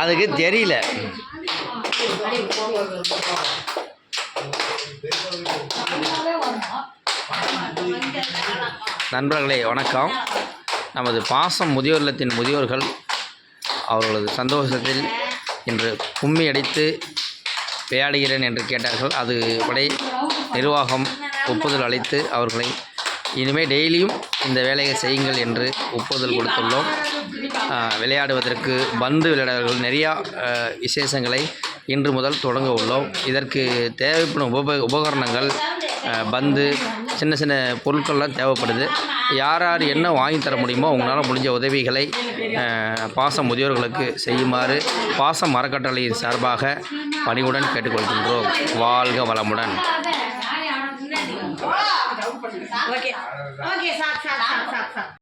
அதுக்கு தெரியல. நண்பர்களே வணக்கம். நமது பாசம் முதியோர் இல்லத்தின் முதியோர்கள் அவர்களது சந்தோஷத்தில் இன்று கும்மி அடித்து விளையாடுகிறேன் என்று கேட்டார்கள். அது படை நிர்வாகம் ஒப்புதல் அளித்து அவர்களை இனிமேல் டெய்லியும் இந்த வேலையை செய்யுங்கள் என்று ஒப்புதல் கொடுத்துள்ளோம். விளையாடுவதற்கு பந்து விளையாடுவர்கள் நிறையா விசேஷங்களை இன்று முதல் தொடங்க உள்ளோம். இதற்கு தேவைப்படும் உபகரணங்கள் பந்து சின்ன சின்ன பொருட்கள்லாம் தேவைப்படுது. யார் யார் என்ன வாங்கி தர முடியுமோ அவங்களால முடிஞ்ச உதவிகளை பாசம் முதியோர்களுக்கு செய்யுமாறு பாசம் அறக்கட்டளையின் சார்பாக பணிவுடன் கேட்டுக்கொள்கின்றோம். வாழ்க வளமுடன். Okay, stop.